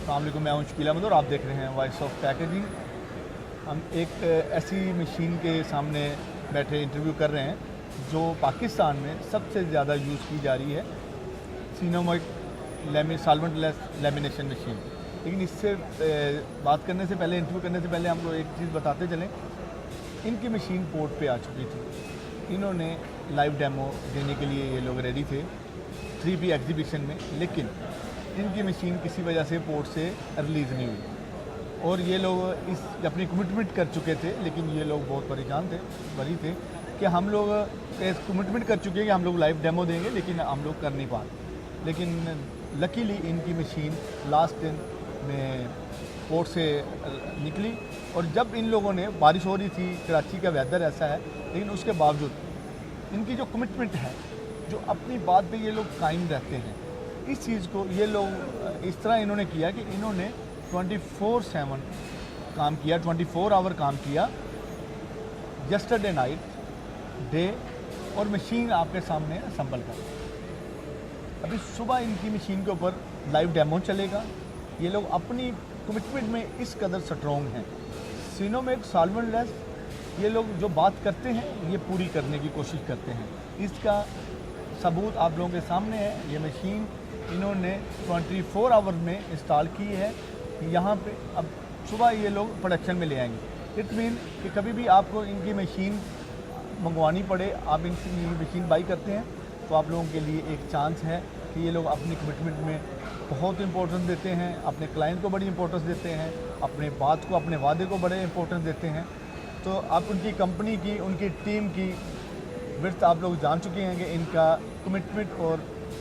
अस्सलामुअलैकुम, मैं हूं शकील अहमद और आप देख रहे हैं वॉइस ऑफ पैकेजिंग। हम एक ऐसी मशीन के सामने बैठे इंटरव्यू कर रहे हैं जो पाकिस्तान में सबसे ज़्यादा यूज़ की जा रही है, सिनोमेक सॉल्वेंटलेस लैमिनेशन मशीन। लेकिन इससे बात करने से पहले, इंटरव्यू करने से पहले हम लोग एक चीज़ बताते चलें। इनकी मशीन पोर्ट पे आ चुकी थी, इन्होंने लाइव डेमो देने के लिए ये लोग रेडी थे 3P एग्जीबिशन में, लेकिन इनकी मशीन किसी वजह से पोर्ट से रिलीज़ नहीं हुई और ये लोग इस अपनी कमिटमेंट कर चुके थे। लेकिन ये लोग बहुत परेशान थे, बरी थे कि हम लोग कमिटमेंट कर चुके हैं कि हम लोग लाइव डेमो देंगे, लेकिन हम लोग कर नहीं पा रहे। लेकिन लकीली इनकी मशीन लास्ट दिन में पोर्ट से निकली और जब इन लोगों ने, बारिश हो रही थी, कराची का वेदर ऐसा है, लेकिन उसके बावजूद इनकी जो कमिटमेंट है, जो अपनी बात पे ये लोग कायम रहते हैं, इस चीज़ को ये लोग इस तरह इन्होंने किया कि इन्होंने 24/7 काम किया, 24 आवर काम किया, यस्टरडे नाइट डे, और मशीन आपके सामने असम्बल कर। अभी सुबह इनकी मशीन के ऊपर लाइव डेमो चलेगा। ये लोग अपनी कमिटमेंट में इस कदर स्ट्रॉन्ग हैं। सिनोमेक सॉल्वेंटलेस, ये लोग जो बात करते हैं ये पूरी करने की कोशिश करते हैं। इसका सबूत आप लोगों के सामने है। ये मशीन इन्होंने 24 आवर में इंस्टॉल की है यहाँ पे। अब सुबह ये लोग प्रोडक्शन में ले आएंगे। इट मीन कि कभी भी आपको इनकी मशीन मंगवानी पड़े, आप इनकी मशीन बाई करते हैं, तो आप लोगों के लिए एक चांस है कि ये लोग अपनी कमिटमेंट में बहुत इंपॉर्टेंस देते हैं, अपने क्लाइंट को बड़ी इंपॉर्टेंस देते हैं, अपने बात को, अपने वादे को बड़े इंपॉर्टेंस देते हैं। तो आप उनकी कंपनी की, उनकी टीम की विर्थ आप लोग जान चुके हैं कि इनका कमिटमेंट और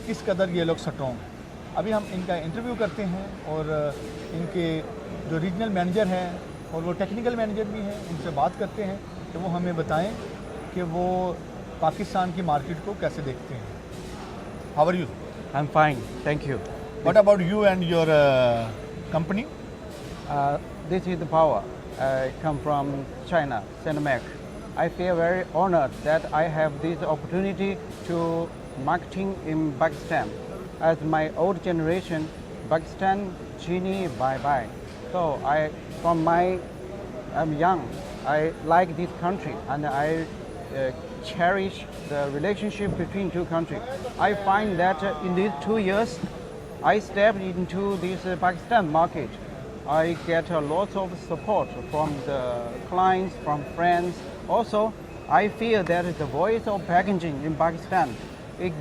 किस कदर ये लोग स्ट्रॉन्ग। अभी हम इनका इंटरव्यू करते हैं और इनके जो रीजनल मैनेजर हैं और वो टेक्निकल मैनेजर भी हैं, उनसे बात करते हैं कि वो हमें बताएं कि वो पाकिस्तान की मार्केट को कैसे देखते हैं। How are you? I am fine, thank you. What about you and your company? This is the power. I come from China, Sinomech. I feel very honored that I have this opportunity to marketing in Pakistan. As my old generation, Pakistan, Chini, bye-bye. So I'm young, I like this country and I cherish the relationship between two countries. I find that in these 2 years, I stepped into this Pakistan market. I get a lot of support from the clients, from friends. Also, I feel that the voice of packaging in Pakistan,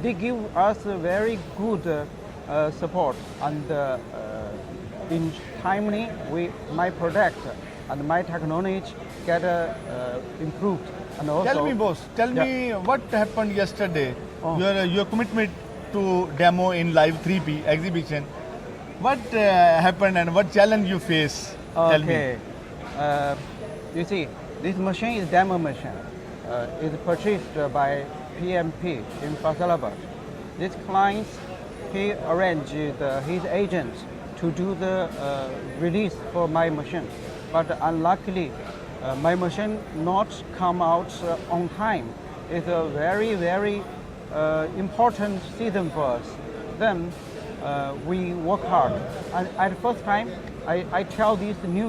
they give us a very good support, and in timely, my product and my technology get improved. And also, Tell me, boss. Tell me what happened yesterday. Oh. Your commitment to demo in live 3P exhibition. What happened and what challenge you face? Tell me. You see, this machine is demo machine. It's purchased by PMP in Faisalabad. This client, he arranged his agents to do the release for my machine, but unluckily, my machine not come out on time. It's a very, very important season for us. Then we work hard. And at the first time, I tell this new